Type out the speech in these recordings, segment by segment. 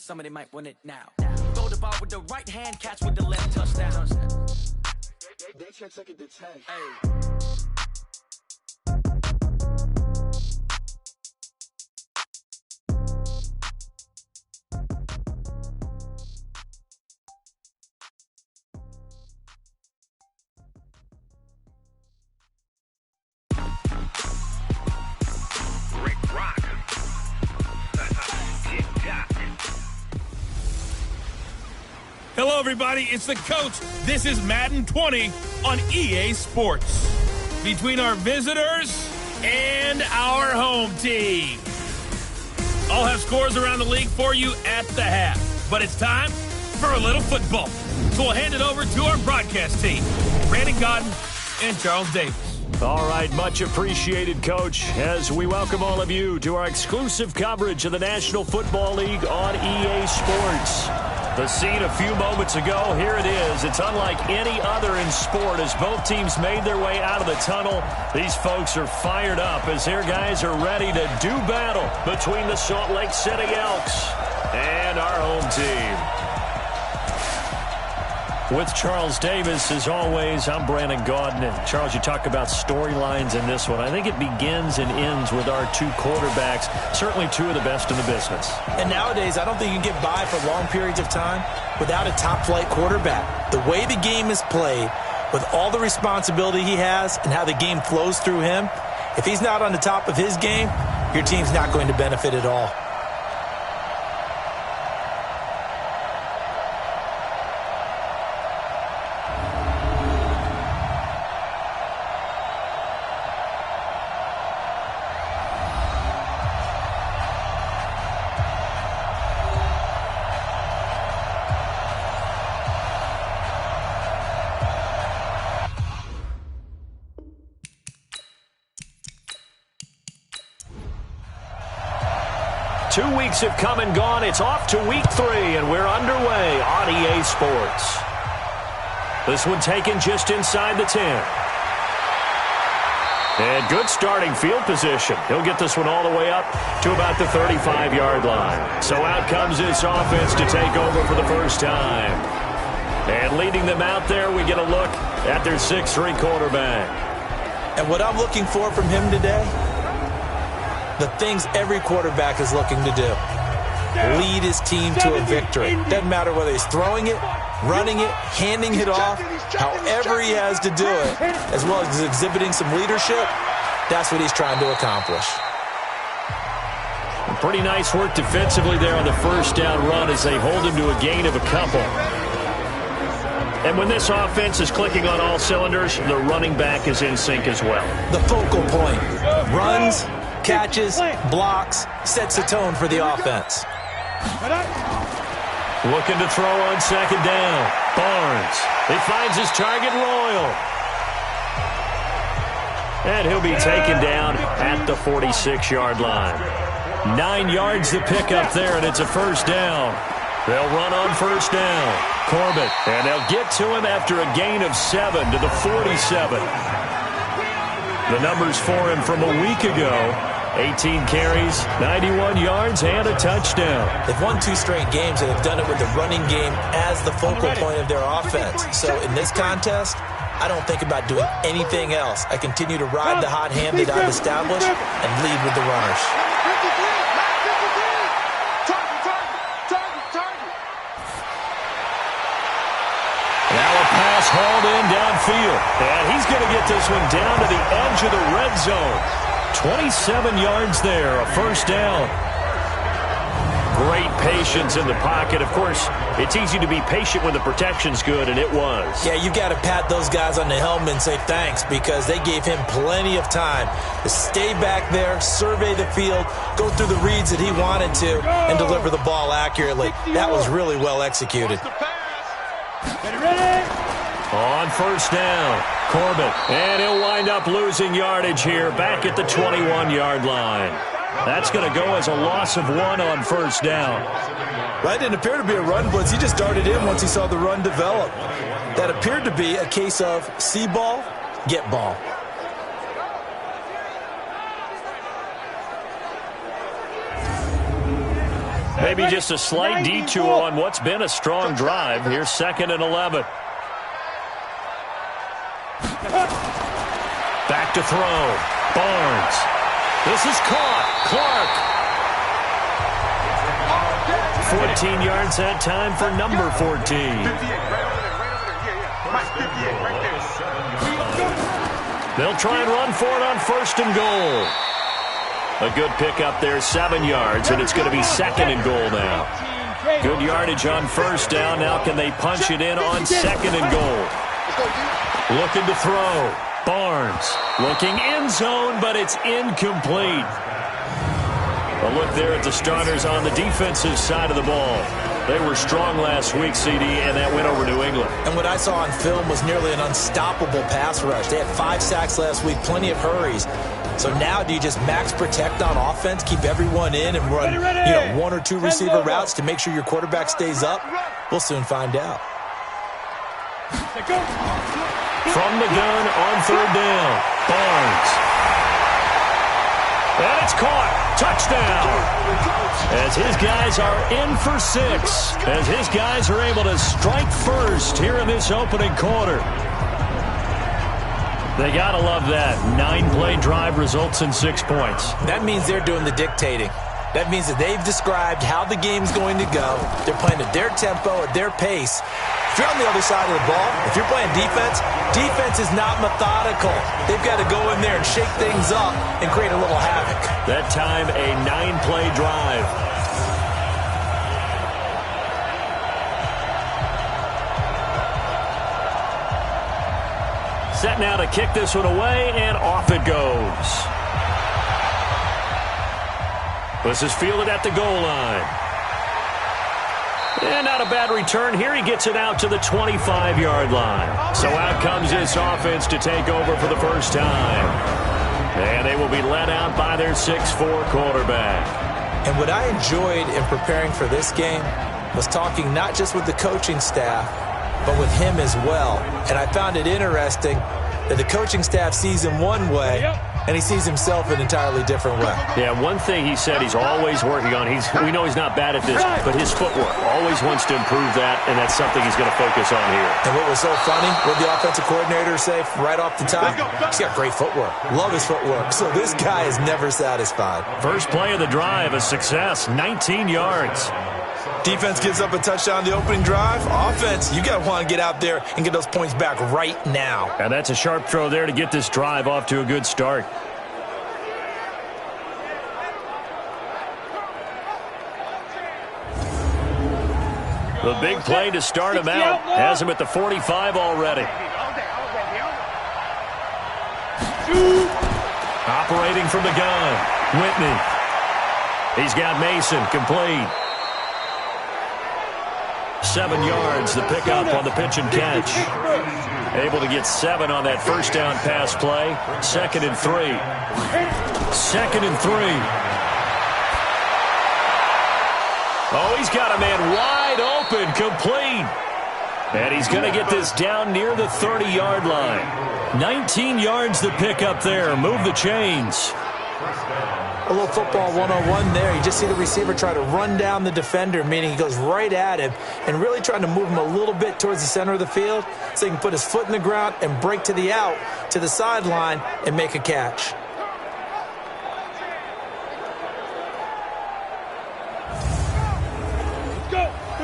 somebody might want it now. Throw the ball with the right hand, catch with the left, touchdown. They check second to 10. Hey. Hello, everybody. It's the coach. This is Madden 20 on EA Sports. Between our visitors and our home team. I'll have scores around the league for you at the half. But it's time for a little football. So we'll hand it over to our broadcast team, Brandon Godden and Charles Davis. All right, much appreciated, Coach, as we welcome all of you to our exclusive coverage of the National Football League on EA Sports. The scene a few moments ago, here it is. It's unlike any other in sport as both teams made their way out of the tunnel. These folks are fired up as their guys are ready to do battle between the Salt Lake City Elks and our home team. With Charles Davis, as always, I'm Brandon Godden. And Charles, you talk about storylines in this one. I think it begins and ends with our two quarterbacks, certainly two of the best in the business. And nowadays, I don't think you can get by for long periods of time without a top-flight quarterback. The way the game is played, with all the responsibility he has and how the game flows through him, if he's not on the top of his game, your team's not going to benefit at all. Two weeks have come and gone. It's off to week 3, and we're underway on EA Sports. This one taken just inside the 10. And good starting field position. He'll get this one all the way up to about the 35-yard line. So out comes this offense to take over for the first time. And leading them out there, we get a look at their 6'3 quarterback. And what I'm looking for from him today, the things every quarterback is looking to do. Lead his team to a victory. Doesn't matter whether he's throwing it, running it, handing it off, however he has to do it, as well as exhibiting some leadership, that's what he's trying to accomplish. Pretty nice work defensively there on the first down run as they hold him to a gain of a couple. And when this offense is clicking on all cylinders, the running back is in sync as well. The focal point. Runs, catches, blocks, sets the tone for the offense. Looking to throw on second down. Barnes. He finds his target, Royal. And he'll be taken down at the 46-yard line. 9 yards to pick up there, and it's a first down. They'll run on first down. Corbett, and they'll get to him after a gain of 7 to the 47. The numbers for him from a week ago: 18 carries, 91 yards, and a touchdown. They've won 2 straight games, and they've done it with the running game as the focal point of their offense. So in this contest, I don't think about doing anything else. I continue to ride the hot hand that I've established and lead with the runners. Now a pass hauled in downfield. And he's going to get this one down to the edge of the red zone. 27 yards there, a first down. Great patience in the pocket. Of course, it's easy to be patient when the protection's good, and it was. Yeah, you've got to pat those guys on the helmet and say thanks, because they gave him plenty of time to stay back there, survey the field, go through the reads that he wanted to, and deliver the ball accurately. That was really well executed. On first down, Corbett, and he'll wind up losing yardage here back at the 21-yard line. That's going to go as a loss of 1 on first down. That didn't appear to be a run blitz. He just darted in once he saw the run develop. That appeared to be a case of see ball, get ball. Maybe just a slight detour on what's been a strong drive. Here's 2nd and 11. Back to throw. Barnes. This is caught. Clark. 14 yards that time for number 14. They'll try and run for it on 1st and goal. A good pickup there, 7 yards, and it's going to be 2nd and goal now. Good yardage on 1st down. Now can they punch it in on 2nd and goal? Looking to throw. Barnes looking end zone, but it's incomplete. A look there at the starters on the defensive side of the ball. They were strong last week, CD, and that went over New England. And what I saw on film was nearly an unstoppable pass rush. They had 5 sacks last week, plenty of hurries. So now do you just max protect on offense, keep everyone in, and run 1 or 2 receiver routes to make sure your quarterback stays up? We'll soon find out. From the gun on 3rd down, Barnes. And it's caught. Touchdown. As his guys are in for 6. As his guys are able to strike first here in this opening quarter. They got to love that. 9-play drive results in 6 points. That means they're doing the dictating. That means that they've described how the game's going to go. They're playing at their tempo, at their pace. If you're on the other side of the ball, if you're playing defense, defense is not methodical. They've got to go in there and shake things up and create a little havoc. That time, a 9-play drive. Set now to kick this one away, and off it goes. This is fielded at the goal line. And not a bad return here. He gets it out to the 25-yard line. So out comes this offense to take over for the first time. And they will be led out by their 6'4" quarterback. And what I enjoyed in preparing for this game was talking not just with the coaching staff, but with him as well. And I found it interesting that the coaching staff sees him one way, and he sees himself an entirely different way. Yeah, one thing he said he's always working on, we know he's not bad at this, but his footwork, always wants to improve that, and that's something he's going to focus on here. And what was so funny, what the offensive coordinator say right off the top? He's got great footwork. Love his footwork. So this guy is never satisfied. First play of the drive, a success, 19 yards. Defense gives up a touchdown the opening drive. Offense, you got to want to get out there and get those points back right now. And that's a sharp throw there to get this drive off to a good start. The big play to start him out. Has him at the 45 already. Operating from the gun. Whitney. He's got Mason complete. 7 yards, the pickup on the pitch and catch. Able to get 7 on that first down pass play. 2nd and 3. 2nd and 3. Oh, he's got a man wide open, complete. And he's going to get this down near the 30-yard line. 19 yards the pickup there. Move the chains. A little football 101 there. You just see the receiver try to run down the defender, meaning he goes right at him and really trying to move him a little bit towards the center of the field so he can put his foot in the ground and break to the out, to the sideline, and make a catch.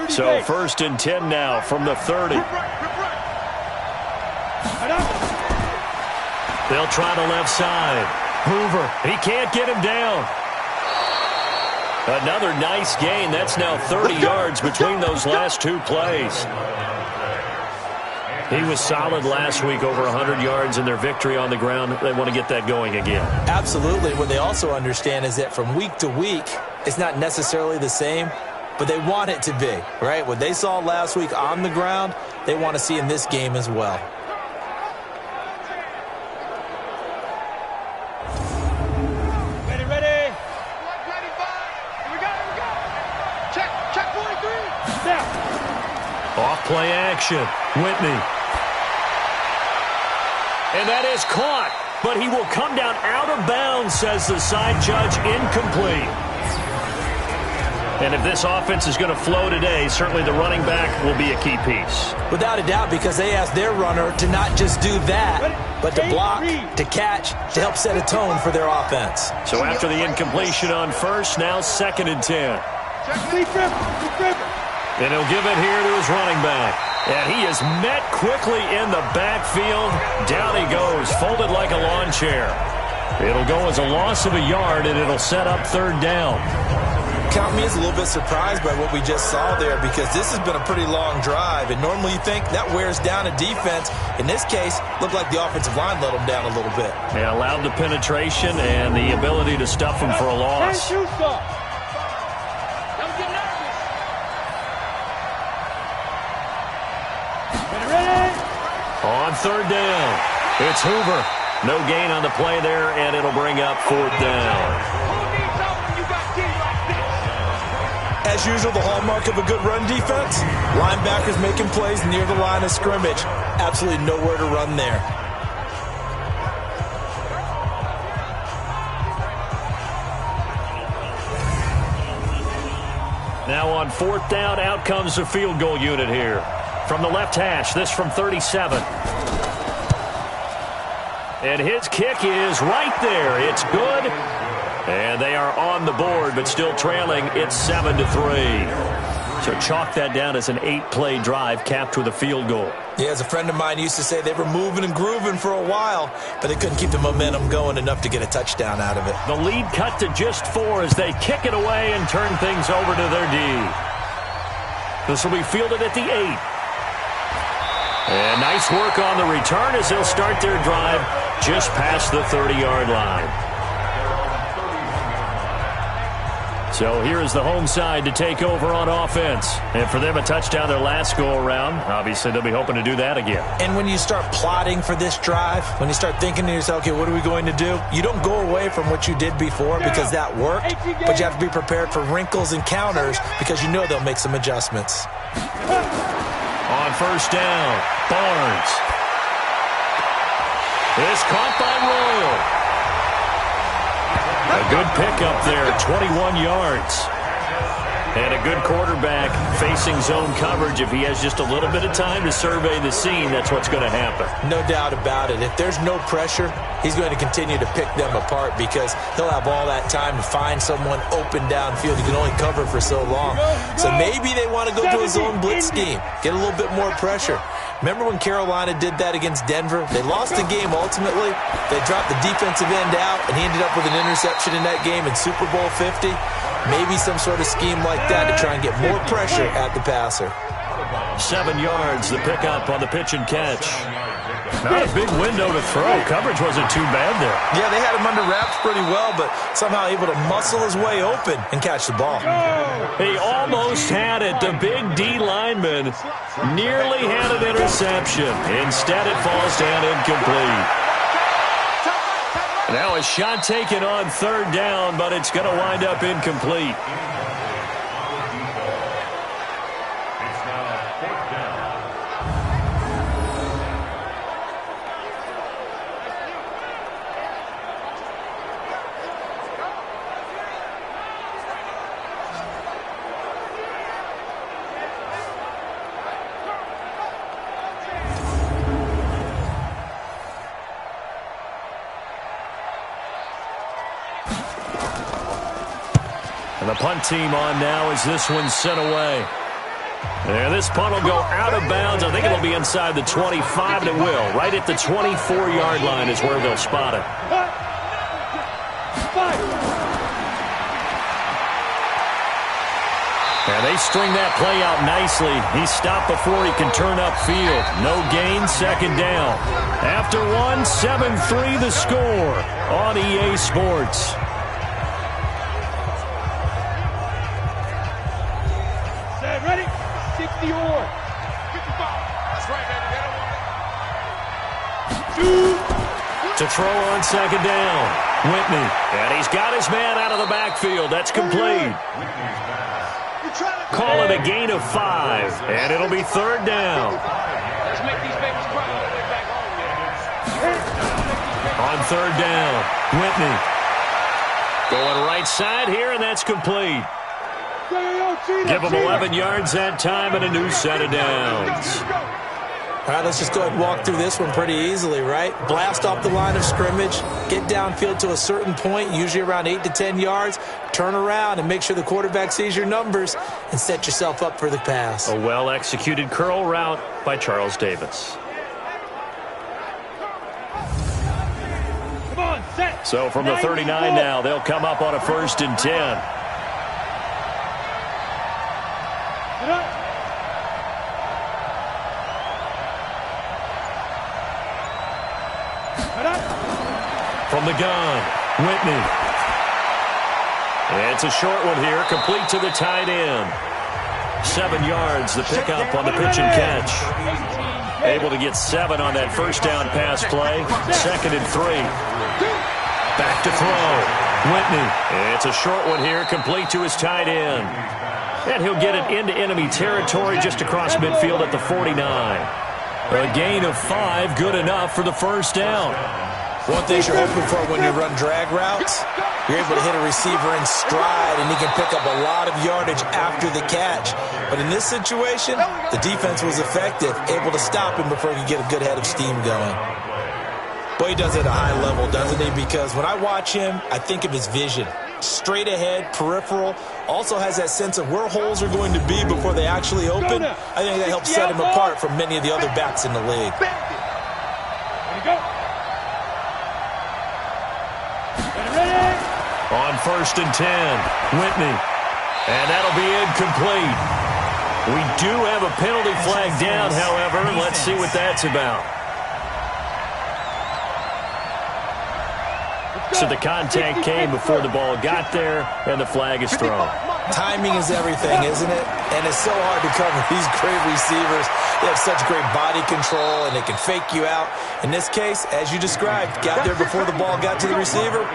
So 1st and 10 now from the 30. They'll try the left side. Hoover, he can't get him down. Another nice gain. That's now 30 yards between those last 2 plays. He was solid last week, over 100 yards in their victory on the ground. They want to get that going again. Absolutely. What they also understand is that from week to week, it's not necessarily the same, but they want it to be, right? What they saw last week on the ground, they want to see in this game as well. Off-play action. Whitney. And that is caught, but he will come down out of bounds, says the side judge, incomplete. And if this offense is going to flow today, certainly the running back will be a key piece. Without a doubt, because they asked their runner to not just do that, but to block, to catch, to help set a tone for their offense. So after the incompletion on first, now 2nd and 10. And he'll give it here to his running back. And he is met quickly in the backfield. Down he goes, folded like a lawn chair. It'll go as a loss of a yard, and it'll set up 3rd down. Count me as a little bit surprised by what we just saw there, because this has been a pretty long drive, and normally you think that wears down a defense. In this case, looked like the offensive line let them down a little bit. Yeah, allowed the penetration and the ability to stuff them for a loss. On 3rd down, it's Hoover. No gain on the play there, and it'll bring up 4th down. As usual, the hallmark of a good run defense, linebackers making plays near the line of scrimmage. Absolutely nowhere to run there. Now on 4th down, out comes the field goal unit here. From the left hash, this from 37. And his kick is right there. It's good. And they are on the board, but still trailing. It's 7-3. So chalk that down as an 8-play drive capped with a field goal. Yeah, as a friend of mine used to say, they were moving and grooving for a while, but they couldn't keep the momentum going enough to get a touchdown out of it. The lead cut to just 4 as they kick it away and turn things over to their D. This will be fielded at the 8. And nice work on the return as they'll start their drive just past the 30-yard line. So here is the home side to take over on offense. And for them, a touchdown their last go-around. Obviously, they'll be hoping to do that again. And when you start plotting for this drive, when you start thinking to yourself, okay, what are we going to do? You don't go away from what you did before because that worked, but you have to be prepared for wrinkles and counters because you know they'll make some adjustments. On 1st down, Barnes. It's caught by Royal. A good pickup there, 21 yards. And a good quarterback facing zone coverage. If he has just a little bit of time to survey the scene, that's what's going to happen. No doubt about it. If there's no pressure, he's going to continue to pick them apart because he'll have all that time to find someone open downfield. He can only cover for so long. So maybe they want to go to a zone blitz scheme, get a little bit more pressure. Remember when Carolina did that against Denver? They lost the game ultimately. They dropped the defensive end out, and he ended up with an interception in that game in Super Bowl 50. Maybe some sort of scheme like that to try and get more pressure at the passer. 7 yards, the pickup on the pitch and catch. Not a big window to throw. Coverage wasn't too bad there. Yeah, they had him under wraps pretty well, but somehow able to muscle his way open and catch the ball. He almost had it. The big D lineman nearly had an interception. Instead, it falls down incomplete. Now a shot taken on 3rd down, but it's going to wind up incomplete. And the punt team on now as this one's sent away. And this punt will go out of bounds. I think it'll be inside the 25, and it will. Right at the 24-yard line is where they'll spot it. And they string that play out nicely. He's stopped before he can turn upfield. No gain, 2nd down. After 7-3 the score on EA Sports. Ready? 60 or 55. That's right, baby. To throw on 2nd down. Whitney. And he's got his man out of the backfield. That's complete. Call it a gain of 5. And it'll be 3rd down. Let's make these babies cry on their way back home, man. On 3rd down. Whitney. Going right side here, and that's complete. Give them 11 yards that time and a new set of downs. All right, let's just go ahead and walk through this one pretty easily, right? Blast off the line of scrimmage, get downfield to a certain point, usually around 8 to 10 yards, turn around and make sure the quarterback sees your numbers and set yourself up for the pass. A well-executed curl route by Charles Davis. Come on, set. So from the 39 now, they'll come up on a 1st and 10. Get up. From the gun, Whitney. It's a short one here, complete to the tight end. 7 yards, the pickup on the pitch and catch. Able to get 7 on that first down pass play. 2nd and 3. Back to throw. Whitney. It's a short one here, complete to his tight end. And he'll get it into enemy territory just across midfield at the 49. A gain of 5, good enough for the first down. One thing you're hoping for when you run drag routes, you're able to hit a receiver in stride, and he can pick up a lot of yardage after the catch. But in this situation, the defense was effective, able to stop him before he could get a good head of steam going. Boy, he does it at a high level, doesn't he? Because when I watch him, I think of his vision. Straight ahead, peripheral, also has that sense of where holes are going to be before they actually open. I think that helps set him apart from many of the other backs in the league. On 1st and 10, Whitney. And that'll be incomplete. We do have a penalty flag down, however. Let's see what that's about. So the contact came before the ball got there, and the flag is thrown. Timing is everything, isn't it? And it's so hard to cover these great receivers. They have such great body control, and they can fake you out. In this case, as you described, got there before the ball got to the receiver.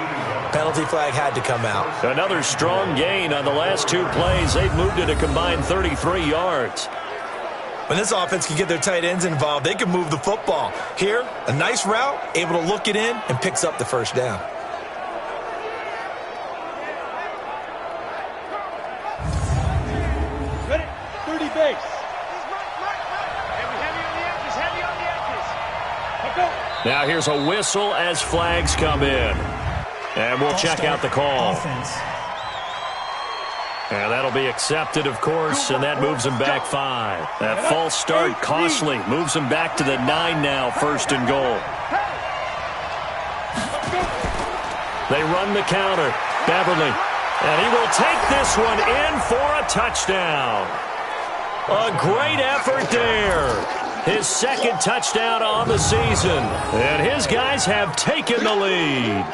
Penalty flag had to come out. Another strong gain on the last 2 plays. They've moved it a combined 33 yards. When this offense can get their tight ends involved, they can move the football. Here, a nice route, able to look it in, and picks up the first down. Ready? 30 base. Heavy on the edges, heavy on the edges. Go. Now here's a whistle as flags come in. And we'll check out the call. And that'll be accepted, of course, and that moves him back 5. That false start costly. Moves him back to the 9 now, 1st and goal. They run the counter. Beverly. And he will take this one in for a touchdown. A great effort there. His 2nd touchdown on the season. And his guys have taken the lead.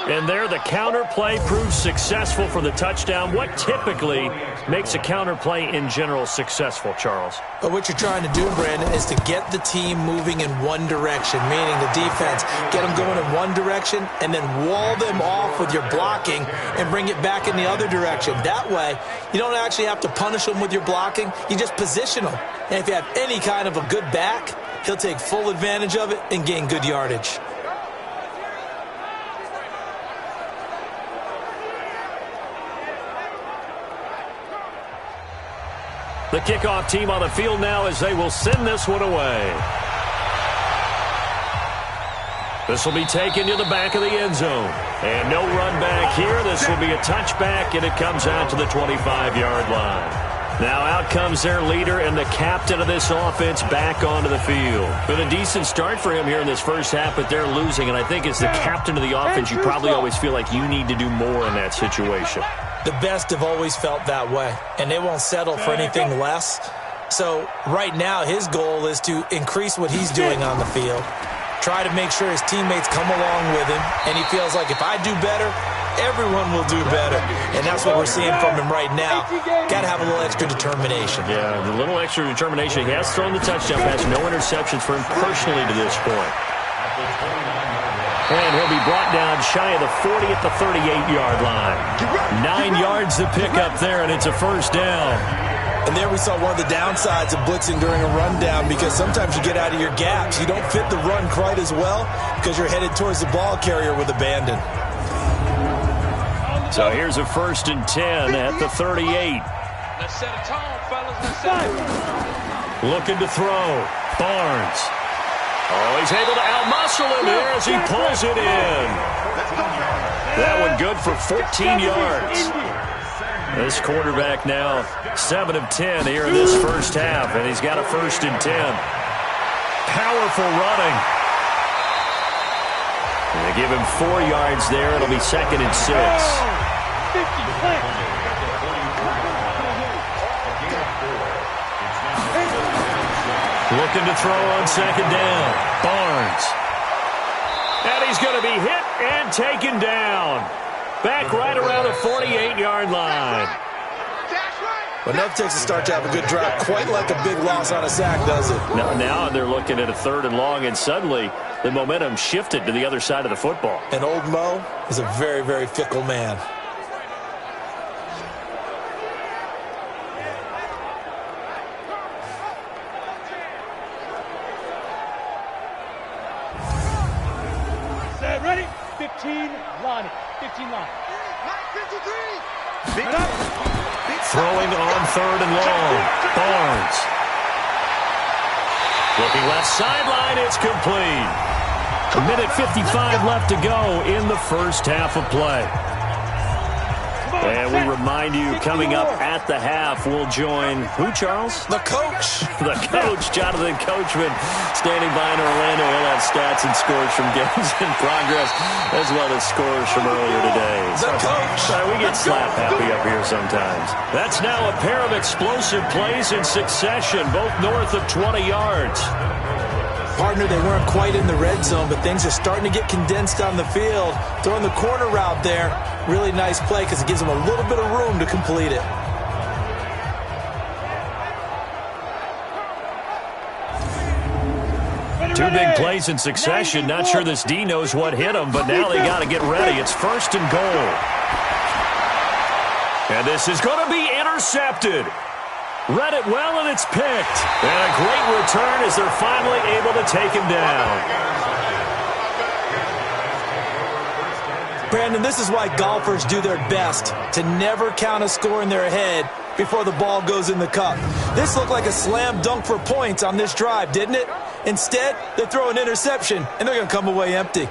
And there, the counter play proves successful for the touchdown. What typically makes a counter play in general successful, Charles? But what you're trying to do, Brandon, is to get the team moving in one direction, meaning the defense, get them going in one direction and then wall them off with your blocking and bring it back in the other direction. That way, you don't actually have to punish them with your blocking. You just position them. And if you have any kind of a good back, he'll take full advantage of it and gain good yardage. The kickoff team on the field now as they will send this one away. This will be taken to the back of the end zone. And no run back here. This will be a touchback, and it comes out to the 25-yard line. Now out comes their leader and the captain of this offense back onto the field. Been a decent start for him here in this first half, but they're losing. And I think as the captain of the offense, you probably always feel like you need to do more in that situation. The best have always felt that way, and they won't settle for anything less. So right now, his goal is to increase what he's doing on the field, try to make sure his teammates come along with him, and he feels like if I do better, everyone will do better. And that's what we're seeing from him right now. Got to have a little extra determination. Yeah, the little extra determination. He has thrown the touchdown pass, no interceptions for him personally to this point. And he'll be brought down shy of the 40 at the 38-yard line. 9 yards to pick up there, and it's a first down. And there we saw one of the downsides of blitzing during a rundown, because sometimes you get out of your gaps. You don't fit the run quite as well because you're headed towards the ball carrier with abandon. So here's a 1st and 10 at the 38. Let's set a tone, fellas. Let's set it. Looking to throw. Barnes. Oh, he's able to outmuscle him here as he pulls it in. That one good for 14 yards. This quarterback now 7 of 10 here in this first half, and he's got a 1st and 10. Powerful running. And they give him 4 yards there. It'll be 2nd and 6. Looking to throw on 2nd down. Barnes. And he's going to be hit and taken down. Back right around the 48-yard line. Well, enough takes to start to have a good drive. Quite like a big loss on a sack, does it? Now they're looking at a 3rd and long, and suddenly the momentum shifted to the other side of the football. And old Mo is a very, very fickle man. Set, ready? 15, line. 15 line. Throwing on 3rd and long. Barnes. Looking left sideline. It's complete. 1:55 left to go in the first half of play. And we remind you, coming up at the half, we'll join who, Charles? The coach. The coach, Jonathan Coachman, standing by in Orlando. He'll have stats and scores from games in progress, as well as scores from earlier today. The coach. We get slap happy up here sometimes. That's now a pair of explosive plays in succession, both north of 20 yards. Partner, they weren't quite in the red zone, but things are starting to get condensed on the field. Throwing the corner route there, really nice play because it gives them a little bit of room to complete it. Two big plays in succession. Not sure this D knows what hit him, but now they got to get ready. It's 1st and goal. And this is going to be intercepted. Read it well, and it's picked. And a great return as they're finally able to take him down. Brandon, this is why golfers do their best to never count a score in their head before the ball goes in the cup. This looked like a slam dunk for points on this drive, didn't it? Instead, they throw an interception, and they're going to come away empty.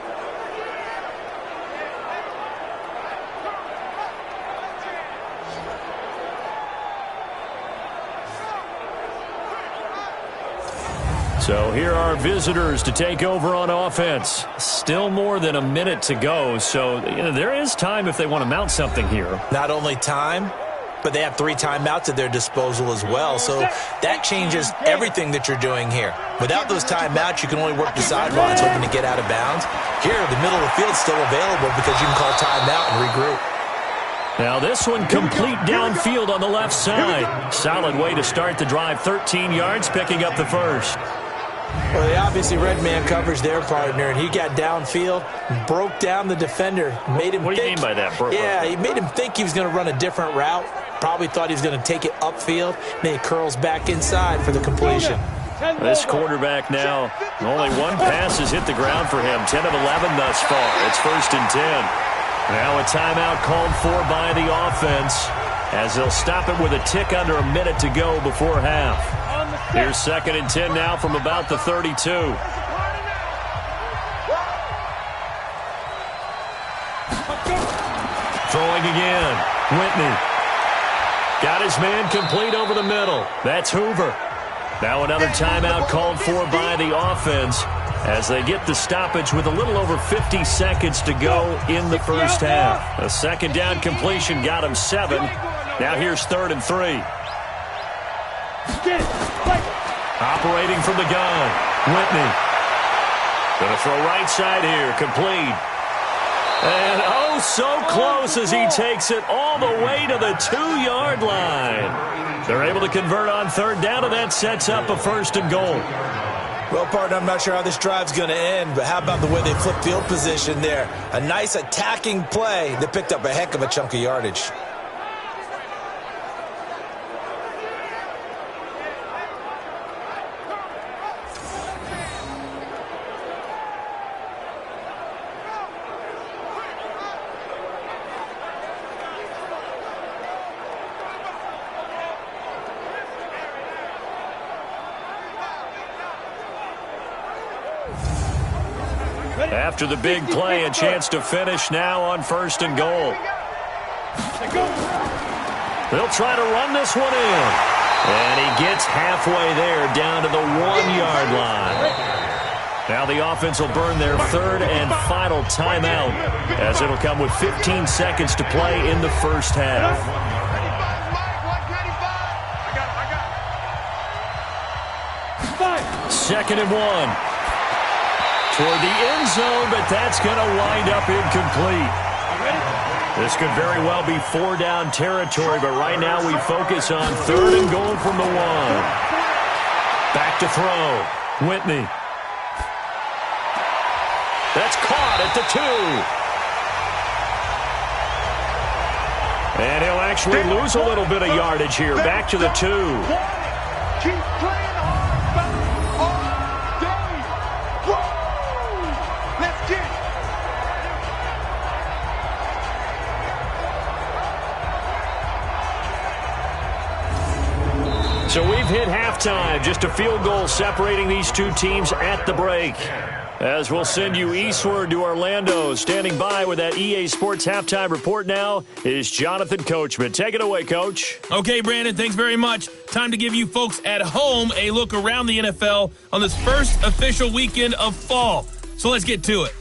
So here are visitors to take over on offense. Still more than a minute to go, so there is time if they want to mount something here. Not only time, but they have 3 timeouts at their disposal as well, so that changes everything that you're doing here. Without those timeouts, you can only work the sidelines, hoping to get out of bounds. Here, the middle of the field is still available because you can call timeout and regroup. Now this one complete downfield on the left side. Solid way to start the drive. 13 yards, picking up the first. Well, they obviously read man coverage their partner, and he got downfield, broke down the defender, made him What do you think, mean by that? he made him think he was going to run a different route. Probably thought he was going to take it upfield. Then he curls back inside for the completion. This quarterback now, only one pass has hit the ground for him. 10 of 11 thus far. It's 1st and 10. Now a timeout called for by the offense as they'll stop it with a tick under a minute to go before half. Here's 2nd and 10 now from about the 32. Throwing again. Whitney. Got his man complete over the middle. That's Hoover. Now another timeout called for by the offense as they get the stoppage with a little over 50 seconds to go in the first half. A 2nd down completion got him 7. Now here's 3rd and 3. Operating from the gun. Whitney. Going to throw right side here. Complete. And oh, so close as he takes it all the way to the 2-yard line. They're able to convert on 3rd down, and that sets up a 1st and goal. Well, partner, I'm not sure how this drive's going to end, but how about the way they flip field position there? A nice attacking play that picked up a heck of a chunk of yardage. After the big play, a chance to finish now on 1st and goal. They'll try to run this one in. And he gets halfway there down to the 1-yard line. Now the offense will burn their 3rd and final timeout, as it'll come with 15 seconds to play in the first half. 2nd and 1. Toward the end zone, but that's going to wind up incomplete. This could very well be 4-down territory, but right now we focus on 3rd and goal from the 1. Back to throw. Whitney. That's caught at the 2. And he'll actually lose a little bit of yardage here. Back to the 2. Keep playing hard all day. Whoa! Let's get it. So we've hit halftime. Just a field goal separating these two teams at the break. As we'll send you eastward to Orlando. Standing by with that EA Sports halftime report now is Jonathan Coachman. Take it away, Coach. Okay, Brandon, thanks very much. Time to give you folks at home a look around the NFL on this first official weekend of fall. So let's get to it.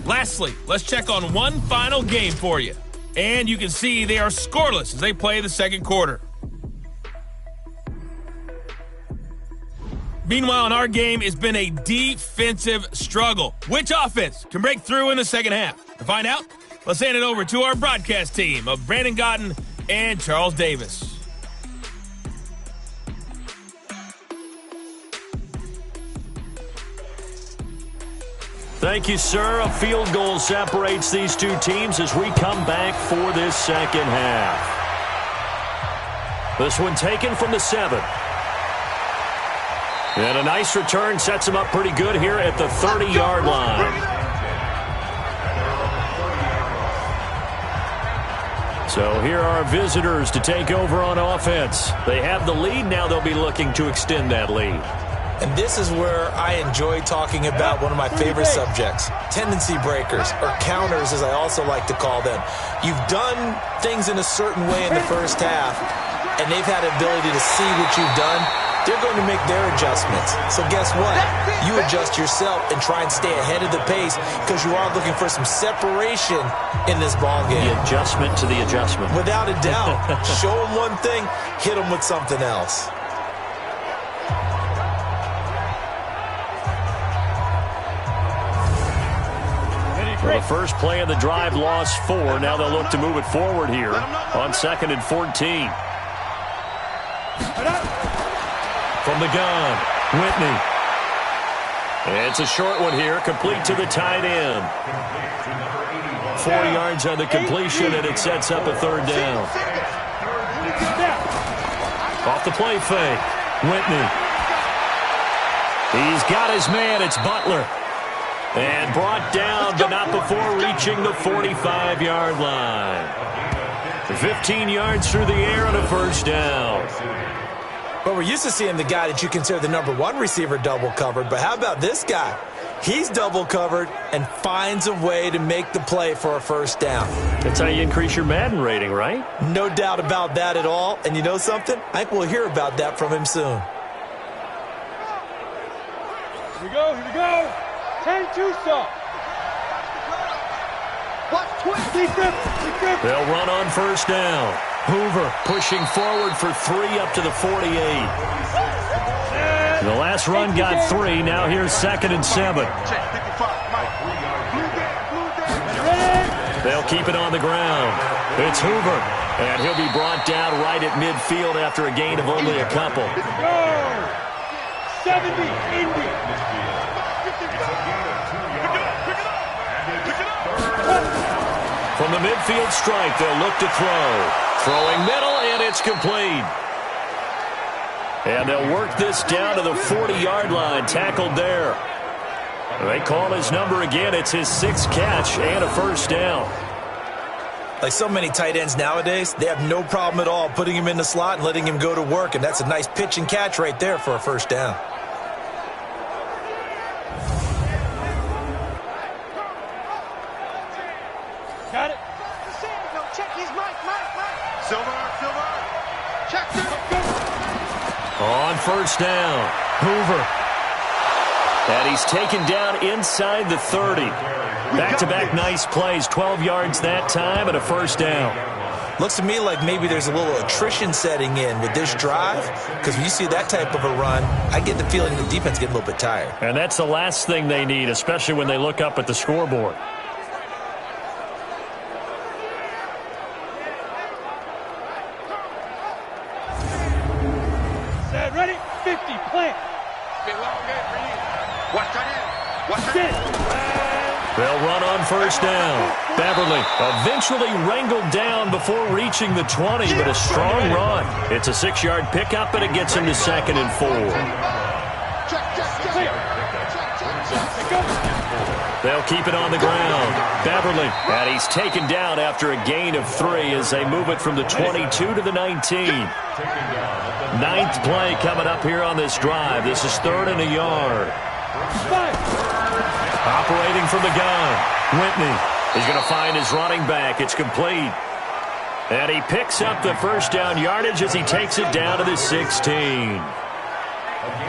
Lastly, let's check on one final game for you. And you can see they are scoreless as they play the second quarter. Meanwhile, in our game, it's been a defensive struggle. Which offense can break through in the second half? To find out, let's hand it over to our broadcast team of Brandon Godden and Charles Davis. Thank you, sir. A field goal separates these two teams as we come back for this second half. This one taken from the 7. And a nice return sets them up pretty good here at the 30-yard line. So here are our visitors to take over on offense. They have the lead. Now they'll be looking to extend that lead. And this is where I enjoy talking about one of my favorite subjects, tendency breakers, or counters as I also like to call them. You've done things in a certain way in the first half, and they've had the ability to see what you've done. They're going to make their adjustments. So guess what? You adjust yourself and try and stay ahead of the pace because you are looking for some separation in this ballgame. The adjustment to the adjustment. Without a doubt. Show them one thing, hit them with something else. Well, the first play of the drive lost 4. Now they'll look to move it forward here on 2nd and 14. From the gun, Whitney. It's a short one here, complete to the tight end. 4 yards on the completion, and it sets up a 3rd down. Off the play fake, Whitney. He's got his man, it's Butler. And brought down, but not before reaching the 45-yard line. 15 yards through the air and a 1st down. Well, we're used to seeing the guy that you consider the number 1 receiver double covered, but how about this guy? He's double covered and finds a way to make the play for a 1st down. That's how you increase your Madden rating, right? No doubt about that at all. And you know something? I think we'll hear about that from him soon. Here we go, here we go. 10-2 stop. They'll run on 1st down. Hoover pushing forward for 3 up to the 48. The last run got 3. Now here's 2nd and 7. They'll keep it on the ground. It's Hoover, and he'll be brought down right at midfield after a gain of only a couple. 70, Indy. From the midfield strike, they'll look to throw. Throwing middle, and it's complete. And they'll work this down to the 40-yard line, tackled there. They call his number again. It's his 6th catch and a first down. Like so many tight ends nowadays, they have no problem at all putting him in the slot and letting him go to work, and that's a nice pitch and catch right there for a first down. Got it. Check his mic. Silver. Check this. On first down, Hoover. And he's taken down inside the 30. Back-to-back nice plays, 12 yards that time and a first down. Looks to me like maybe there's a little attrition setting in with this drive, because when you see that type of a run, I get the feeling the defense getting a little bit tired. And that's the last thing they need, especially when they look up at the scoreboard. Set, ready, 50, plant. Be a long game for you. Watch that in. They'll run on first down. Beverly eventually wrangled down before reaching the 20, but a strong run. It's a 6-yard pickup, and it gets him to 2nd and 4. They'll keep it on the ground. Beverly, and he's taken down after a gain of 3 as they move it from the 22 to the 19. 9th play coming up here on this drive. This is 3rd and a yard. Operating from the gun, Whitney is going to find his running back. It's complete. And he picks up the first down yardage as he takes it down to the 16.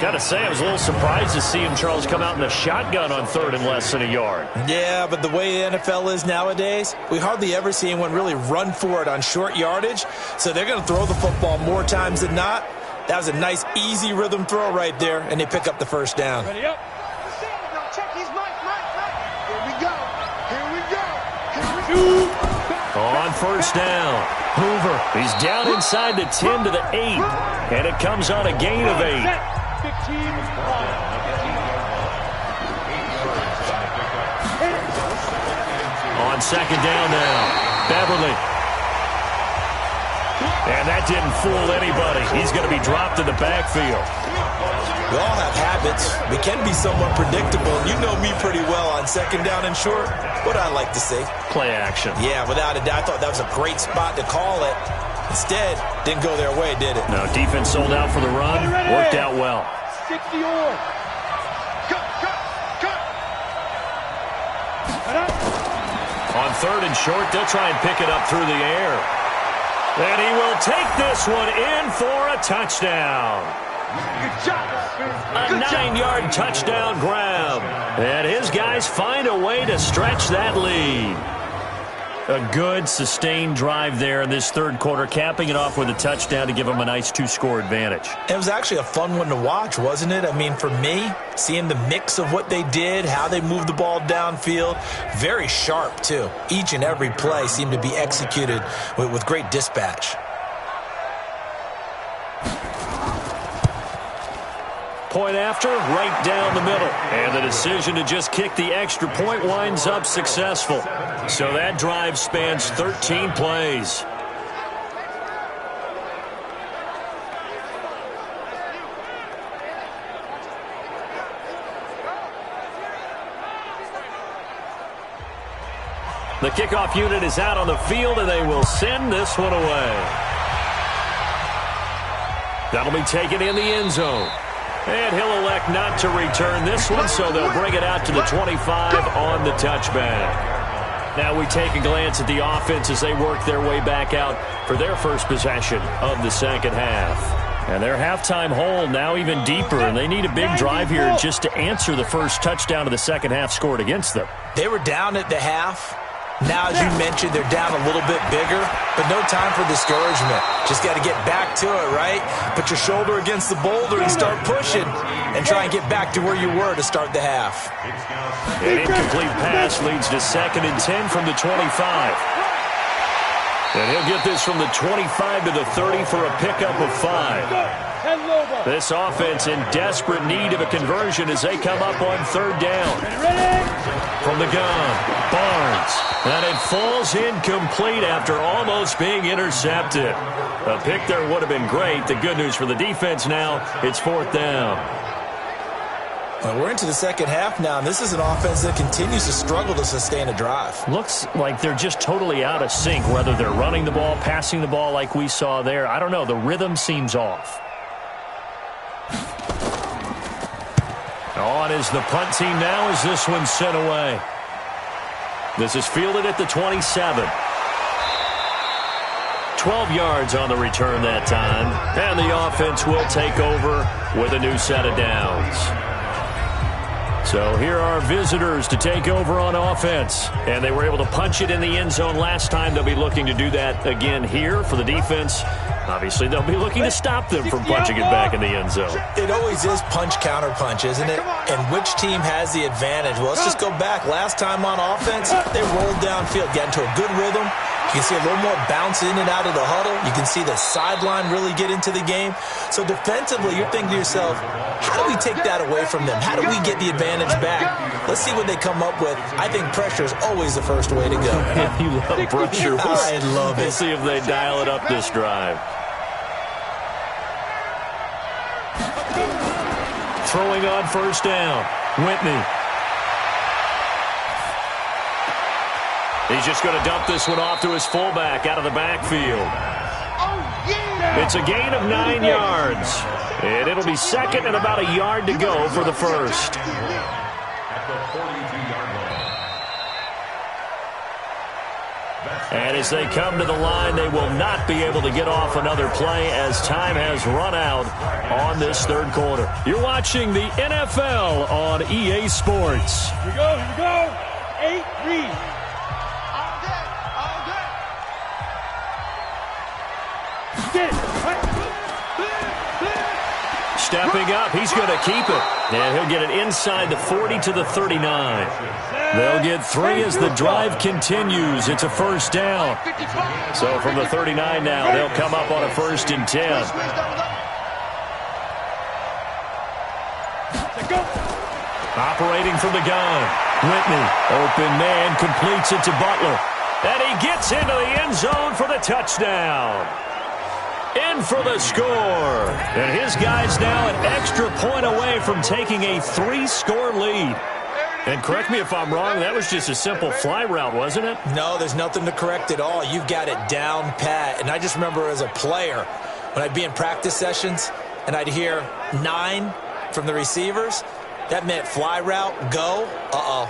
Got to say, I was a little surprised to see him, Charles, come out in the shotgun on 3rd and less than a yard. Yeah, but the way the NFL is nowadays, we hardly ever see anyone really run for it on short yardage. So they're going to throw the football more times than not. That was a nice, easy rhythm throw right there, and they pick up the first down. Ready up. Check his mic. Here we go. On first down, Hoover. He's down inside the 10 to the 8, and it comes on a gain of 8. 15, On second down now, Beverly. And that didn't fool anybody. He's going to be dropped in the backfield. We all have habits. We can be somewhat predictable. You know me pretty well on second down and short. What I like to see. Play action. Yeah, without a doubt. I thought that was a great spot to call it. Instead, didn't go their way, did it? No, defense sold out for the run. Worked out well. 60 or. Cut. On 3rd and short, they'll try and pick it up through the air. And he will take this one in for a touchdown. A 9-yard touchdown grab. And his guys find a way to stretch that lead. A good, sustained drive there in this 3rd quarter, capping it off with a touchdown to give them a nice 2-score advantage. It was actually a fun one to watch, wasn't it? I mean, for me, seeing the mix of what they did, how they moved the ball downfield, very sharp, too. Each and every play seemed to be executed with great dispatch. Point after, right down the middle. And the decision to just kick the extra point winds up successful. So that drive spans 13 plays. The kickoff unit is out on the field, and they will send this one away. That'll be taken in the end zone. And he'll elect not to return this one, so they'll bring it out to the 25 on the touchback. Now we take a glance at the offense as they work their way back out for their first possession of the second half. And their halftime hole now even deeper, and they need a big drive here just to answer the first touchdown of the second half scored against them. They were down at the half. Now, as you mentioned, they're down a little bit bigger, but no time for discouragement. Just got to get back to it, right? Put your shoulder against the boulder and start pushing and try and get back to where you were to start the half. An incomplete pass leads to 2nd and 10 from the 25. And he'll get this from the 25 to the 30 for a pickup of 5. This offense in desperate need of a conversion as they come up on 3rd down. From the gun, Barnes. And it falls incomplete after almost being intercepted. A pick there would have been great. The good news for the defense now, it's 4th down. Well, we're into the second half now, and this is an offense that continues to struggle to sustain a drive. Looks like they're just totally out of sync, whether they're running the ball, passing the ball like we saw there. I don't know. The rhythm seems off. On is the punt team now as this one's sent away. This is fielded at the 27. 12 yards on the return that time. And the offense will take over with a new set of downs. So here are visitors to take over on offense. And they were able to punch it in the end zone last time. They'll be looking to do that again here for the defense. Obviously, they'll be looking to stop them from punching it back in the end zone. It always is punch-counter-punch, isn't it? And which team has the advantage? Well, let's just go back. Last time on offense, they rolled downfield, got into a good rhythm. You can see a little more bounce in and out of the huddle. You can see the sideline really get into the game. So defensively, you're thinking to yourself, how do we take that away from them? How do we get the advantage back? Let's see what they come up with. I think pressure is always the first way to go. You love pressure. I love it. We'll see if they dial it up this drive. Throwing on 1st down, Whitney. He's just going to dump this one off to his fullback out of the backfield. It's a gain of 9 yards. And it'll be 2nd and about a yard to go for the first. And as they come to the line, they will not be able to get off another play as time has run out on this 3rd quarter. You're watching the NFL on EA Sports. Here we go. 8 read. Stepping up, he's going to keep it. And he'll get it inside the 40 to the 39. They'll get 3 as the drive continues. It's a 1st down. So from the 39 now, they'll come up on a 1st and 10. Operating from the gun. Whitney, open man, completes it to Butler. And he gets into the end zone for the touchdown. In for the score. And his guy's now an extra point away from taking a 3-score lead. And correct me if I'm wrong, that was just a simple fly route, wasn't it? No, there's nothing to correct at all. You've got it down pat. And I just remember as a player, when I'd be in practice sessions and I'd hear 9 from the receivers, that meant fly route, go,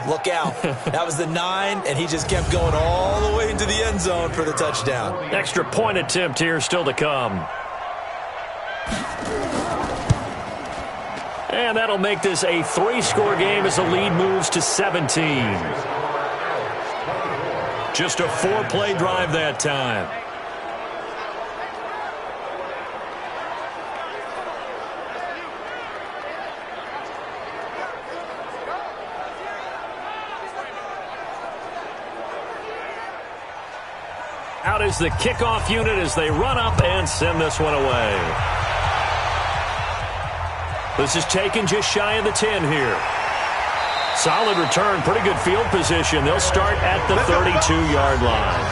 look out. That was the 9, and he just kept going all the way into the end zone for the touchdown. Extra point attempt here still to come. And that'll make this a 3-score game as the lead moves to 17. Just a 4-play drive that time. Out is the kickoff unit as they run up and send this one away. This is taken just shy of the 10 here. Solid return, pretty good field position. They'll start at the 32-yard line.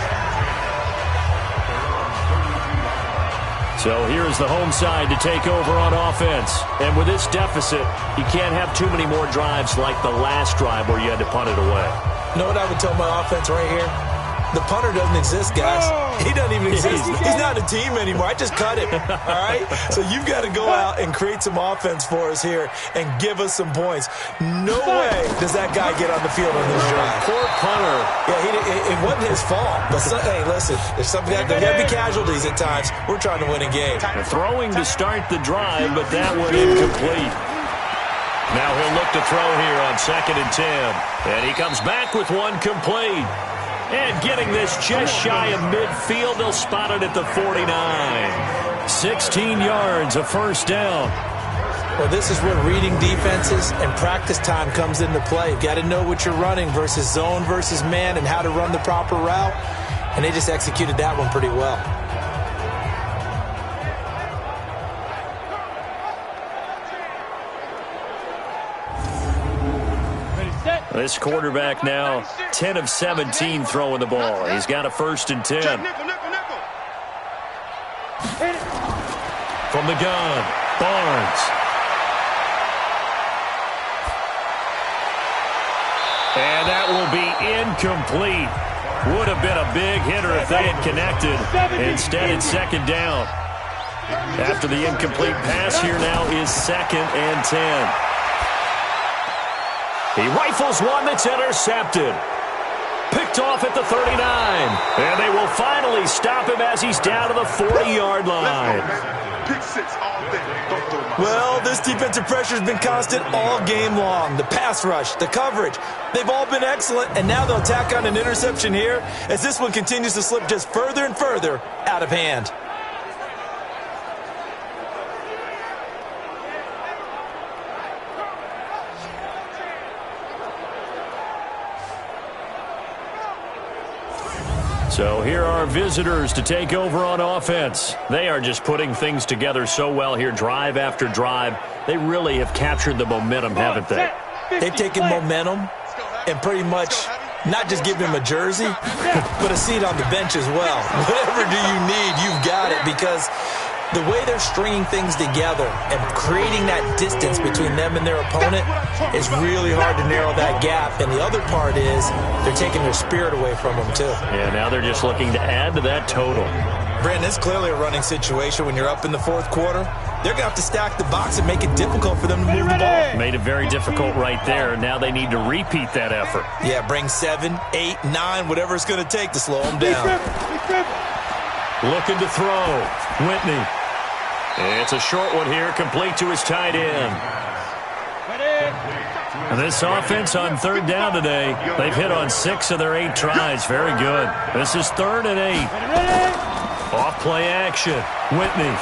So here's the home side to take over on offense. And with this deficit, you can't have too many more drives like the last drive where you had to punt it away. You know what I would tell my offense right here? The punter doesn't exist, guys. He doesn't even exist. He's not a team anymore. I just cut him, all right? So you've got to go out and create some offense for us here and give us some points. No way does that guy get on the field on this drive. Poor punter. Yeah, it wasn't his fault. But hey, listen, there's something that there got to be casualties at times. We're trying to win a game. Throwing to start the drive, but that one incomplete. Now he'll look to throw here on 2nd and 10. And he comes back with one complete. And getting this just shy of midfield, they'll spot it at the 49. 16 yards, a 1st down. Well, this is where reading defenses and practice time comes into play. You've got to know what you're running versus zone versus man and how to run the proper route. and they just executed that one pretty well. This quarterback now 10 of 17 throwing the ball. He's got a 1st and 10. From the gun, Barnes. And that will be incomplete. Would have been a big hitter if they had connected. Instead, it's 2nd down. After the incomplete pass, here now is 2nd and 10. He rifles one that's intercepted. Picked off at the 39. And they will finally stop him as he's down to the 40-yard line. Pick 6 all day. Don't throw my Well, this defensive pressure has been constant all game long. The pass rush, the coverage, they've all been excellent, and now they'll tack on an interception here as this one continues to slip just further and further out of hand. So here are visitors to take over on offense. They are just putting things together so well here, drive after drive. They really have captured the momentum, haven't they? They've taken momentum and pretty much not just given him a jersey, but a seat on the bench as well. Whatever do you need, you've got it, because the way they're stringing things together and creating that distance between them and their opponent is really hard to narrow that gap. And the other part is they're taking their spirit away from them, too. Yeah, now they're just looking to add to that total. Brandon, it's clearly a running situation when you're up in the 4th quarter. They're going to have to stack the box and make it difficult for them to move the ball. Made it very difficult right there. Now they need to repeat that effort. Yeah, bring 7, 8, 9, whatever it's going to take to slow them down. Looking to throw. Whitney. It's a short one here, complete to his tight end. And this offense on 3rd down today, they've hit on 6 of their 8 tries. Very good. This is 3rd and 8. Off play action. Whitney.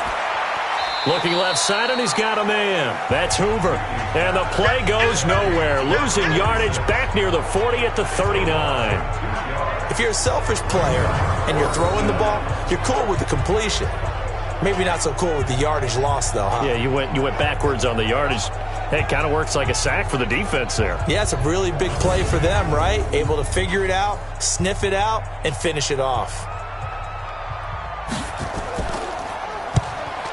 Looking left side, and he's got a man. That's Hoover. And the play goes nowhere. Losing yardage back near the 40 at the 39. If you're a selfish player and you're throwing the ball, you're cool with the completion. Maybe not so cool with the yardage loss, though, huh? Yeah, you went backwards on the yardage. Hey, it kind of works like a sack for the defense there. Yeah, it's a really big play for them, right? Able to figure it out, sniff it out, and finish it off.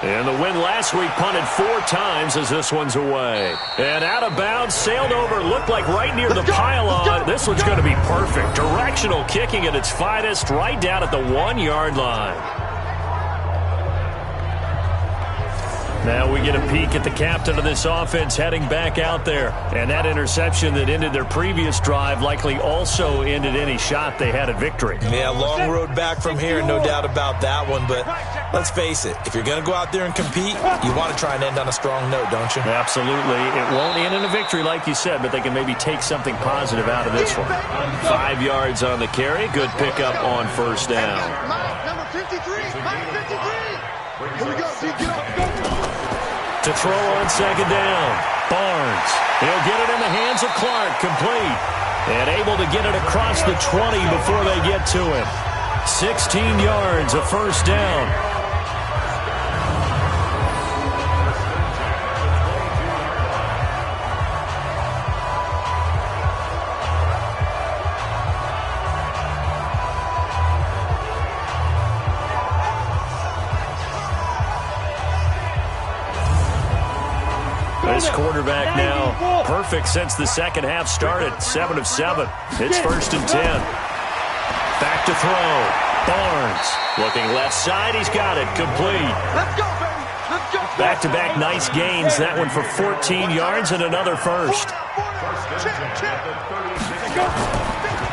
And the win last week punted 4 times as this one's away. And out of bounds, sailed over, looked like right near the pylon. This one's going to be perfect. Directional kicking at its finest, right down at the 1-yard line. Now we get a peek at the captain of this offense heading back out there. And that interception that ended their previous drive likely also ended any shot they had at victory. Yeah, long road back from here, no doubt about that one. But let's face it, if you're going to go out there and compete, you want to try and end on a strong note, don't you? Absolutely. It won't end in a victory like you said, but they can maybe take something positive out of this one. 5 yards on the carry. Good pickup on 1st down. Number 53, Mike 53. Here we go, Steve, get up, go. To throw on 2nd down. Barnes. He'll get it in the hands of Clark. Complete. And able to get it across the 20 before they get to it. 16 yards, a 1st down. This quarterback now perfect since the 2nd half started. 7 of 7. It's 1st and 10. Back to throw. Barnes looking left side. He's got it. Complete. Let's go, baby. Let's go. Back-to-back nice gains. That one for 14 yards and another 1st.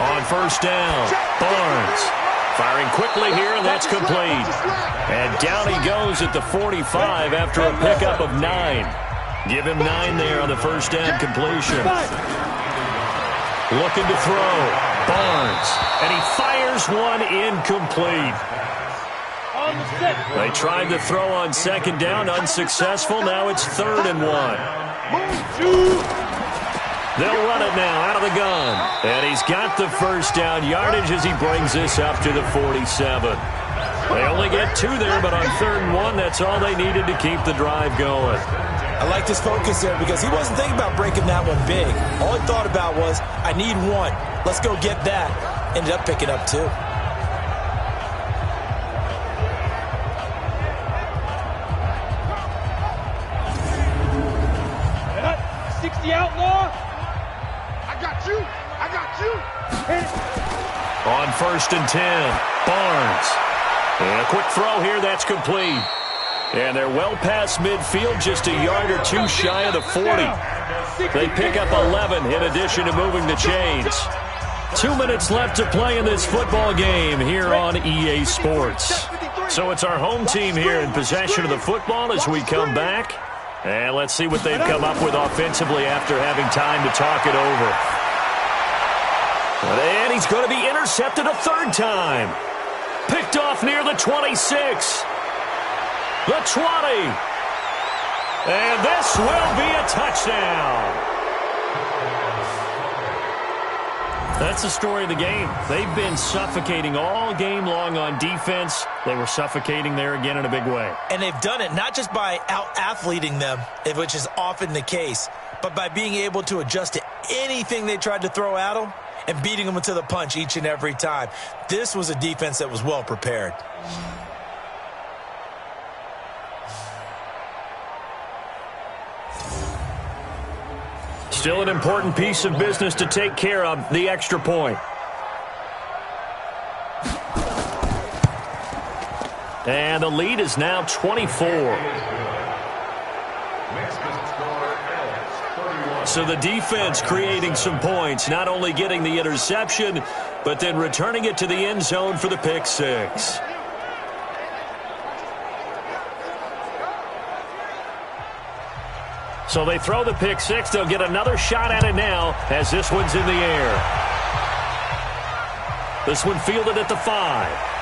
On 1st down, Barnes firing quickly here, and that's complete. And down he goes at the 45 after a pickup of 9. Give him 9 there on the 1st down completion. Looking to throw. Barnes. And he fires one incomplete. They tried to throw on 2nd down, unsuccessful. Now it's 3rd and 1. They'll run it now out of the gun. And he's got the first down yardage as he brings this up to the 47. They only get 2 there, but on 3rd and 1, that's all they needed to keep the drive going. I like his focus there because he wasn't thinking about breaking that one big. All he thought about was, I need 1. Let's go get that. Ended up picking up 2. 60 outlaw. I got you. I got you. On 1st and 10, Barnes. And a quick throw here, that's complete. And they're well past midfield, just a yard or 2 shy of the 40. They pick up 11 in addition to moving the chains. 2 minutes left to play in this football game here on EA Sports. So it's our home team here in possession of the football as we come back. And let's see what they've come up with offensively after having time to talk it over. And he's going to be intercepted a 3rd time. Picked off near the 26. The 20. And this will be a touchdown. That's the story of the game. They've been suffocating all game long on defense. They were suffocating there again in a big way. And they've done it not just by out-athleting them, which is often the case, but by being able to adjust to anything they tried to throw at them and beating them to the punch each and every time. This was a defense that was well prepared. Still an important piece of business to take care of, the extra point. And the lead is now 24. So the defense creating some points, not only getting the interception, but then returning it to the end zone for the pick 6. So they throw the pick 6. They'll get another shot at it now as this one's in the air. This one fielded at the 5.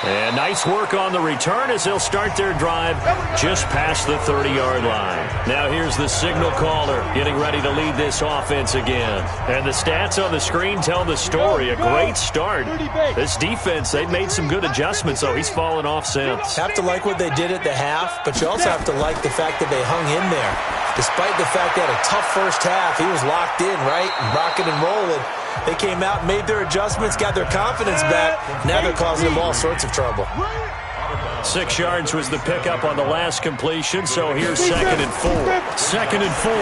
And nice work on the return as they'll start their drive just past the 30-yard line. Now here's the signal caller getting ready to lead this offense again. And the stats on the screen tell the story. A great start. This defense, they've made some good adjustments, so he's fallen off since. Have to like what they did at the half, but you also have to like the fact that they hung in there. Despite the fact they had a tough first half, he was locked in, right? Rocking and rolling. They came out, made their adjustments, got their confidence back. Now they're causing them all sorts of trouble. 6 yards was the pickup on the last completion, so here's 2nd and 4. 2nd and 4.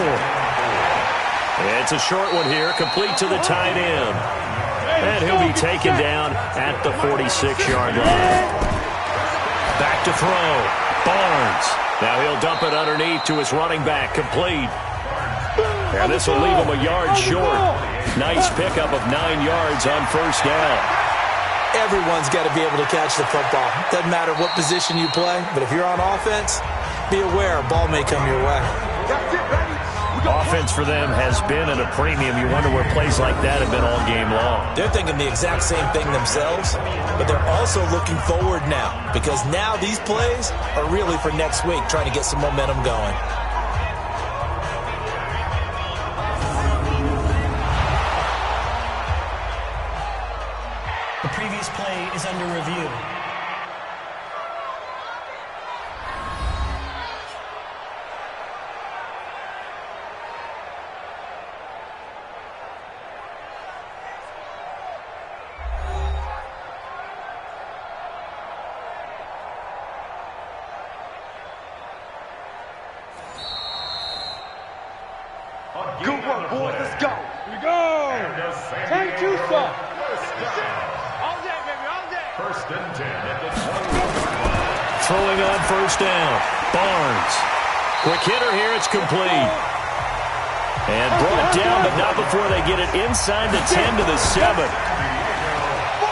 It's a short one here, complete to the tight end. And he'll be taken down at the 46-yard line. Back to throw. Barnes. Now he'll dump it underneath to his running back, complete. And this will leave him a yard short. Nice pickup of 9 yards on first down. Everyone's got to be able to catch the football. Doesn't matter what position you play, but if you're on offense, be aware a ball may come your way. Offense for them has been at a premium. You wonder where plays like that have been all game long. They're thinking the exact same thing themselves, but they're also looking forward now because now these plays are really for next week, trying to get some momentum going. The previous play is under review. Good work, boys. Let's go. Here we go. Take 2 shots. First and 10 at the 20. Throwing on first down. Barnes. Quick hitter here. It's complete. And brought down, but not before they get it inside the 10 to the 7.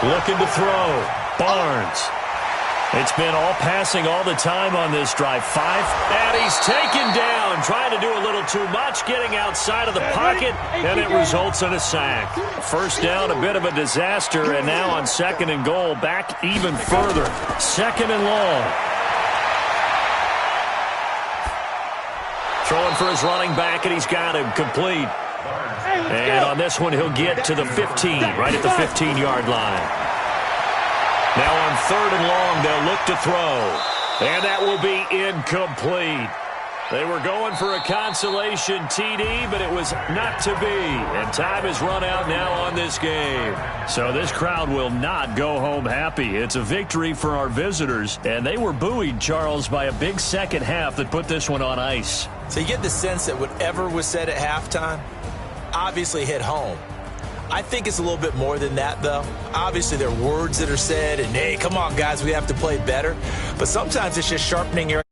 Looking to throw. Barnes. It's been all passing all the time on this drive. 5. And he's taken down. Trying to do a little too much. Getting outside of the pocket. And it results in a sack. First down, a bit of a disaster. And now on 2nd and goal, back even further. 2nd and long. throwing for his running back, and he's got him complete. And on this one, he'll get to the 15, right at the 15-yard line. Now on 3rd and long, they'll look to throw. And that will be incomplete. They were going for a consolation TD, but it was not to be. And time has run out now on this game. So this crowd will not go home happy. It's a victory for our visitors. And they were buoyed, Charles, by a big second half that put this one on ice. So you get the sense that whatever was said at halftime obviously hit home. I think it's a little bit more than that, though. Obviously, there are words that are said, and, hey, come on, guys, we have to play better. But sometimes it's just sharpening your